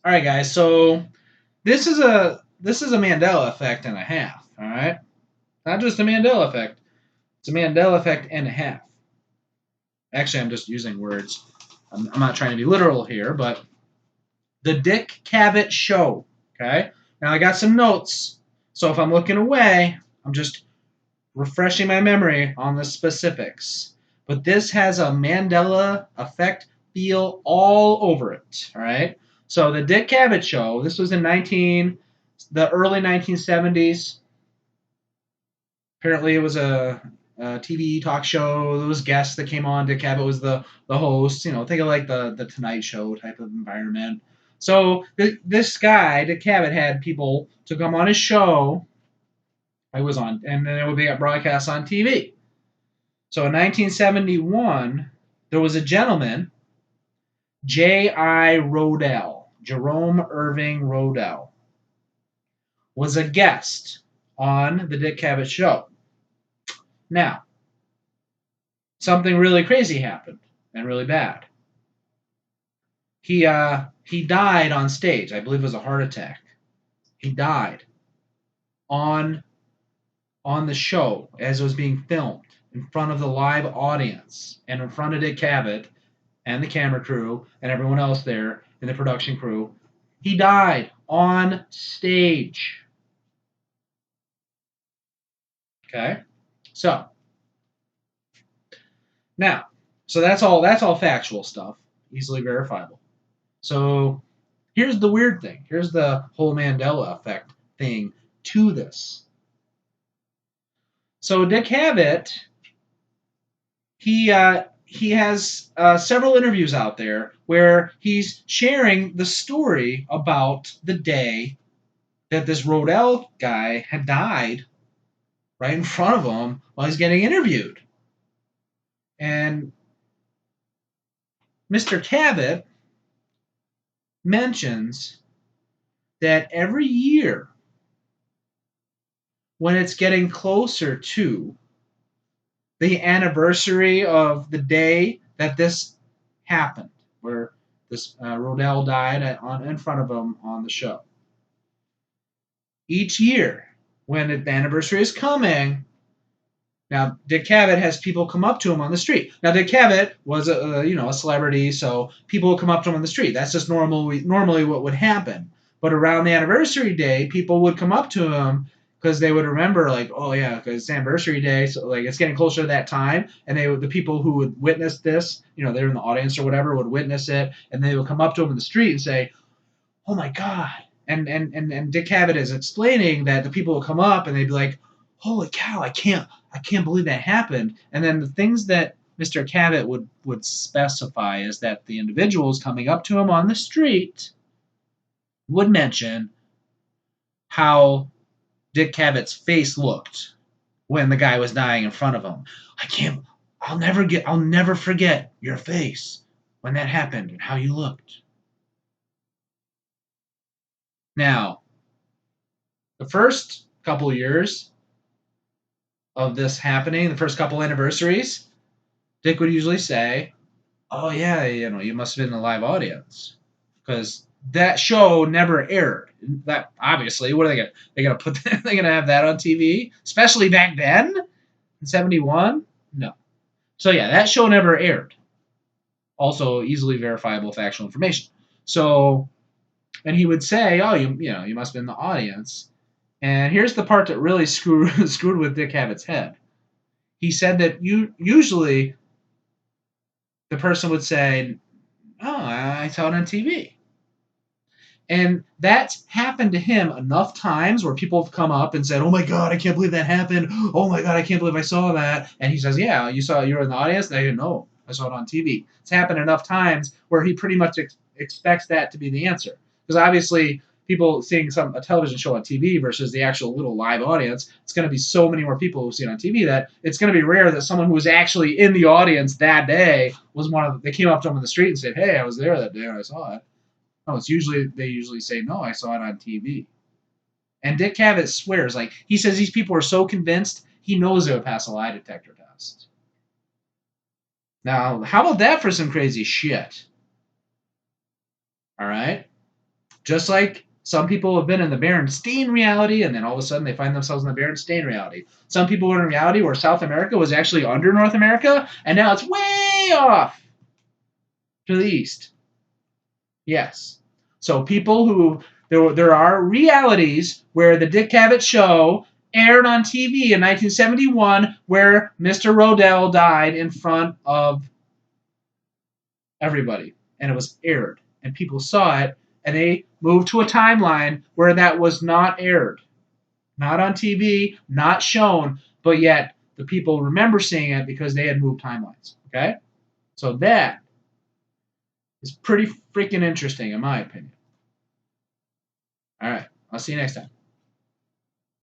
All right, guys. So this is a Mandela effect and a half. All right, not just a Mandela effect. It's a Mandela effect and a half. Actually, I'm just using words. I'm not trying to be literal here, but the Dick Cavett Show. Okay. Now I got some notes, so if I'm looking away, I'm just refreshing my memory on the specifics. But this has a Mandela effect feel all over it. All right. So the Dick Cavett Show. This was in the early 1970s. Apparently, it was a TV talk show. There was guests that came on. Dick Cavett was the host. Think of like the Tonight Show type of environment. So this guy, Dick Cavett, had people to come on his show. It was on, and then it would be broadcast on TV. So in 1971, there was a gentleman, J.I. Rodell, Jerome Irving Rodell, was a guest on the Dick Cavett Show. Now, something really crazy happened and really bad. He died on stage. I believe it was a heart attack. He died on the show as it was being filmed in front of the live audience and in front of Dick Cavett and the camera crew and everyone else there in the production crew. He died on stage. Okay? So now, so that's all factual stuff, easily verifiable. So here's the weird thing. Here's the whole Mandela effect thing to this. So Dick Cavett, he has several interviews out there where he's sharing the story about the day that this Rodell guy had died right in front of him while he's getting interviewed. And Mr. Cavett mentions that every year when it's getting closer to the anniversary of the day that this happened, where this Rodell died in front of him on the show. Each year, when the anniversary is coming, now Dick Cavett has people come up to him on the street. Now Dick Cavett was a celebrity, so people would come up to him on the street. That's just normally what would happen. But around the anniversary day, people would come up to him because they would remember, like, oh yeah, because it's anniversary day, so like it's getting closer to that time, and the people who would witness this, they're in the audience or whatever, would witness it, and they would come up to him in the street and say, oh my god. And Dick Cavett is explaining that the people would come up and they'd be like, holy cow, I can't believe that happened. And then the things that Mr. Cavett would specify is that the individuals coming up to him on the street would mention how Dick Cavett's face looked when the guy was dying in front of him. I'll never forget your face when that happened and how you looked. Now, the first couple of years of this happening, the first couple anniversaries, Dick would usually say, oh yeah, you must have been in the live audience. Because that show never aired. That obviously, what are they gonna put they're gonna have that on TV? Especially back then? In 71? No. So yeah, that show never aired. Also easily verifiable factual information. So, and he would say, oh, you must have been in the audience. And here's the part that really screwed with Dick Cavett's head. He said that usually the person would say, oh, I saw it on TV. And that's happened to him enough times where people have come up and said, oh my God, I can't believe that happened. Oh my God, I can't believe I saw that. And he says, yeah, you were in the audience? And they didn't know. I saw it on TV. It's happened enough times where he pretty much expects that to be the answer. Because obviously, people seeing a television show on TV versus the actual little live audience, it's going to be so many more people who see it on TV that it's going to be rare that someone who was actually in the audience that day was they came up to him on the street and said, hey, I was there that day and I saw it. No, they usually say, no, I saw it on TV. And Dick Cavett swears, like, he says these people are so convinced he knows they would pass a lie detector test. Now, how about that for some crazy shit? All right? Just like some people have been in the Berenstain reality, and then all of a sudden they find themselves in the Berenstain reality. Some people were in a reality where South America was actually under North America, and now it's way off to the east. Yes. So people who there are realities where the Dick Cavett show aired on TV in 1971 where Mr. Rodell died in front of everybody, and it was aired, and people saw it, and they moved to a timeline where that was not aired, not on TV, not shown, but yet the people remember seeing it because they had moved timelines. Okay, so that is pretty freaking interesting in my opinion. All right, I'll see you next time.